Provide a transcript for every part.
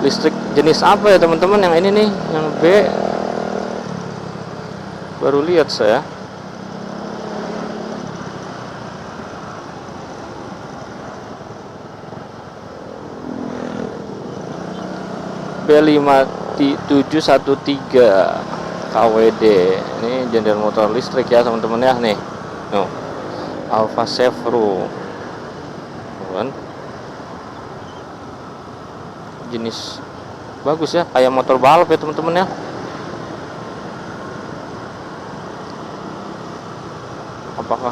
listrik jenis apa ya teman-teman yang ini nih, yang B. Baru lihat saya. B5713 KWD. Ini generator motor listrik ya teman-teman ya nih. No. Alfa Chevro. Kan? Jenis bagus ya, kayak motor balap ya teman-teman ya. Apakah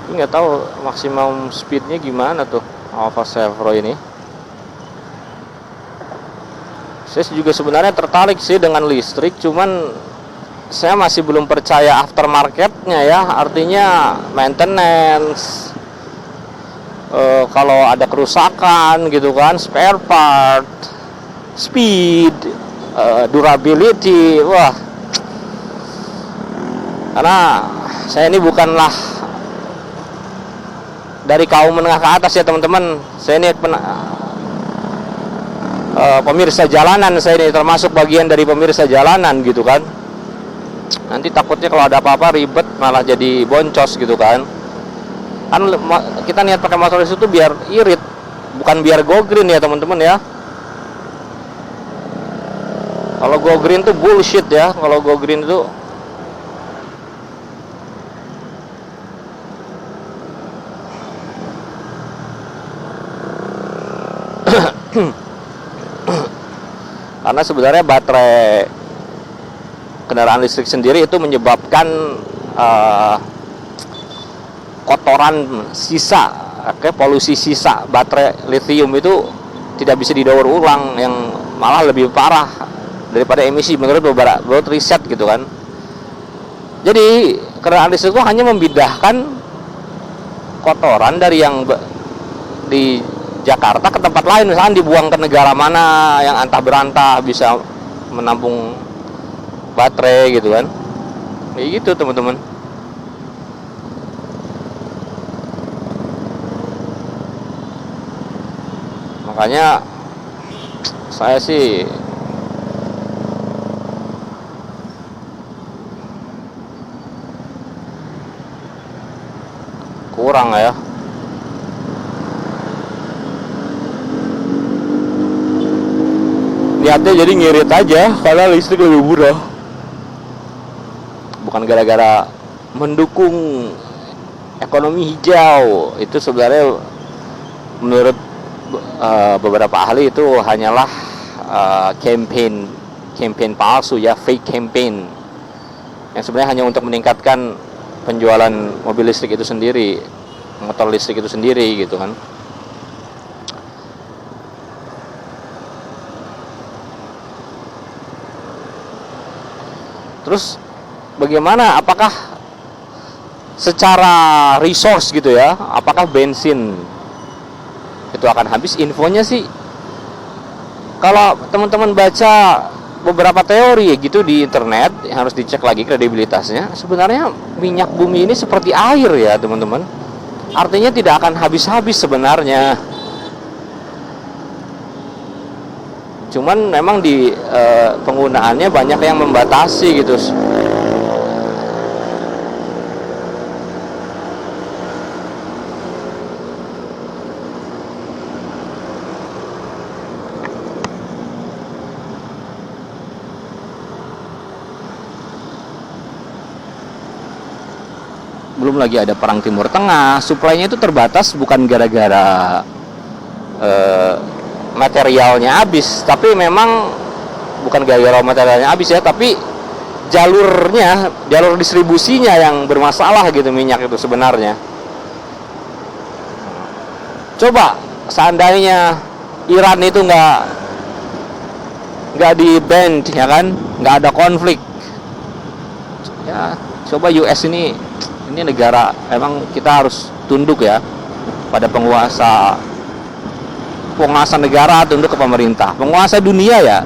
ini nggak tahu maksimum speednya gimana tuh Alfa Chevro ini. Saya juga sebenarnya tertarik sih dengan listrik, cuman saya masih belum percaya aftermarketnya ya, artinya maintenance, kalau ada kerusakan gitu kan, spare part, speed, durability, wah. Karena saya ini bukanlah dari kaum menengah ke atas ya teman-teman. Saya ini pemirsa jalanan, saya ini termasuk bagian dari pemirsa jalanan gitu kan. Nanti takutnya kalau ada apa-apa ribet malah jadi boncos gitu kan. Kan kita niat pakai motor itu biar irit, bukan biar go green ya teman-teman ya. Kalau go green tuh bullshit ya. Kalau go green itu karena sebenarnya baterai kendaraan listrik sendiri itu menyebabkan kotoran sisa, polusi sisa baterai lithium itu tidak bisa didaur ulang, yang malah lebih parah daripada emisi menurut beberapa riset gitu kan. Jadi kendaraan listrik itu hanya memindahkan kotoran dari yang di Jakarta ke tempat lain, misalkan dibuang ke negara mana yang antah berantah bisa menampung baterai gitu kan. Kayak gitu teman-teman. Makanya saya sih kurang ya. Niatnya jadi ngirit aja karena listrik lebih murah, bukan gara-gara mendukung ekonomi hijau. Itu sebenarnya menurut beberapa ahli itu hanyalah campaign palsu ya, fake campaign, yang sebenarnya hanya untuk meningkatkan penjualan mobil listrik itu sendiri, motor listrik itu sendiri gitu kan. Terus bagaimana, apakah secara resource gitu ya, apakah bensin itu akan habis? Infonya sih kalau teman-teman baca beberapa teori gitu di internet, harus dicek lagi kredibilitasnya. Sebenarnya minyak bumi ini seperti air ya teman-teman, artinya tidak akan habis-habis sebenarnya. Cuman memang di penggunaannya banyak yang membatasi gitu. Belum lagi ada perang Timur Tengah, suplainya itu terbatas bukan gara-gara materialnya habis, tapi memang bukan gara-gara materialnya habis ya, tapi jalur distribusinya yang bermasalah gitu minyak itu sebenarnya. Coba seandainya Iran itu nggak di ban ya kan, nggak ada konflik ya. Coba US ini negara, emang kita harus tunduk ya pada penguasa negara, tunduk ke pemerintah. Penguasa dunia ya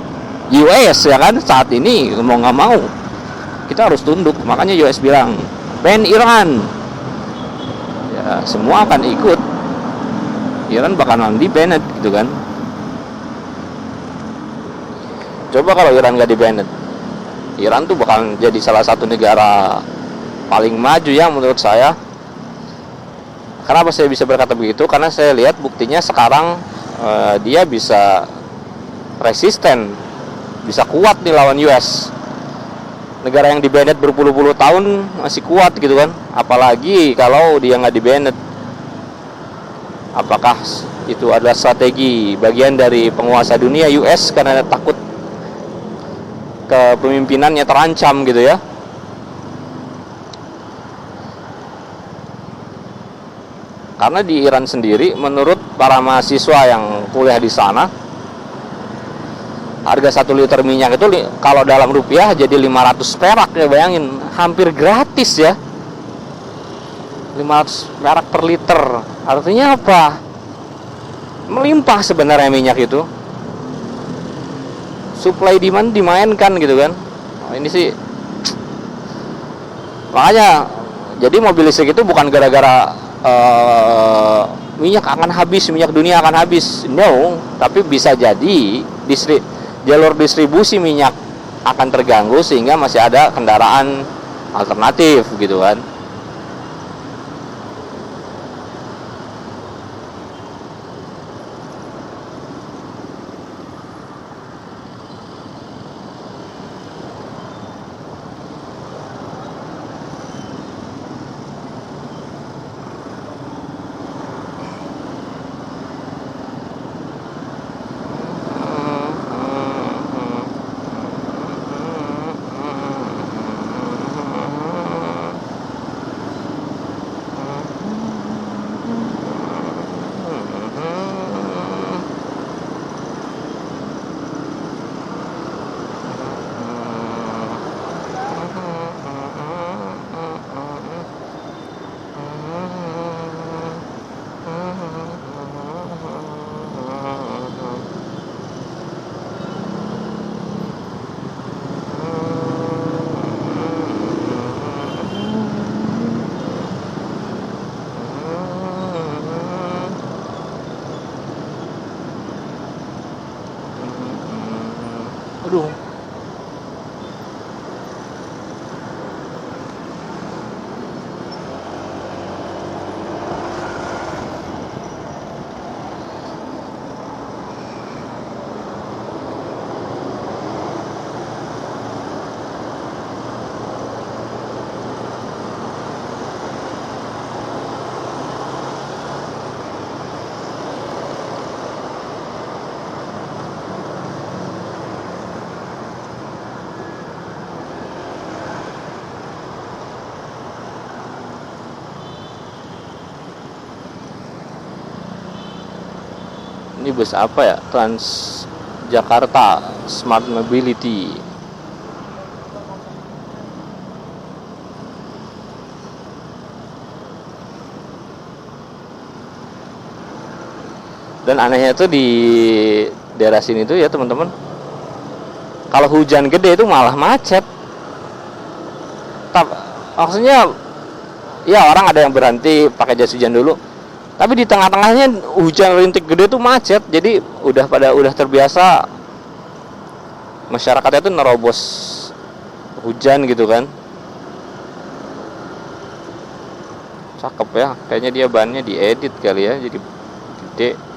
US ya kan, saat ini mau nggak mau kita harus tunduk. Makanya US bilang ban Iran ya, semua akan ikut. Iran bakalan di ban gitu kan. Coba kalau Iran nggak di-banned, Iran tuh bakal jadi salah satu negara paling maju ya menurut saya. Kenapa saya bisa berkata begitu? Karena saya lihat buktinya sekarang dia bisa resisten, bisa kuat nih lawan US. Negara yang di-banned berpuluh-puluh tahun masih kuat gitu kan. Apalagi kalau dia nggak di-banned. Apakah itu adalah strategi bagian dari penguasa dunia US karena takut kepemimpinannya terancam gitu ya? Karena di Iran sendiri, menurut para mahasiswa yang kuliah di sana, harga 1 liter minyak itu kalau dalam rupiah jadi 500 perak ya, bayangin, hampir gratis ya. 500 perak per liter. Artinya apa? Melimpah sebenarnya minyak itu. Supply demand dimainkan gitu kan. Nah, ini sih makanya jadi mobil listrik itu bukan gara-gara minyak akan habis, minyak dunia akan habis. No, tapi bisa jadi jalur distribusi minyak akan terganggu sehingga masih ada kendaraan alternatif gitu kan. Aduh. Ini bus apa ya? Transjakarta Smart Mobility. Dan anehnya tuh di daerah sini tuh ya teman-teman, kalau hujan gede itu malah macet. Maksudnya ya orang ada yang berhenti pakai jas hujan dulu, tapi di tengah-tengahnya hujan rintik gede tuh macet. Jadi udah terbiasa masyarakatnya tuh nerobos hujan gitu kan. Cakep ya, kayaknya dia bannya diedit kali ya, jadi gede.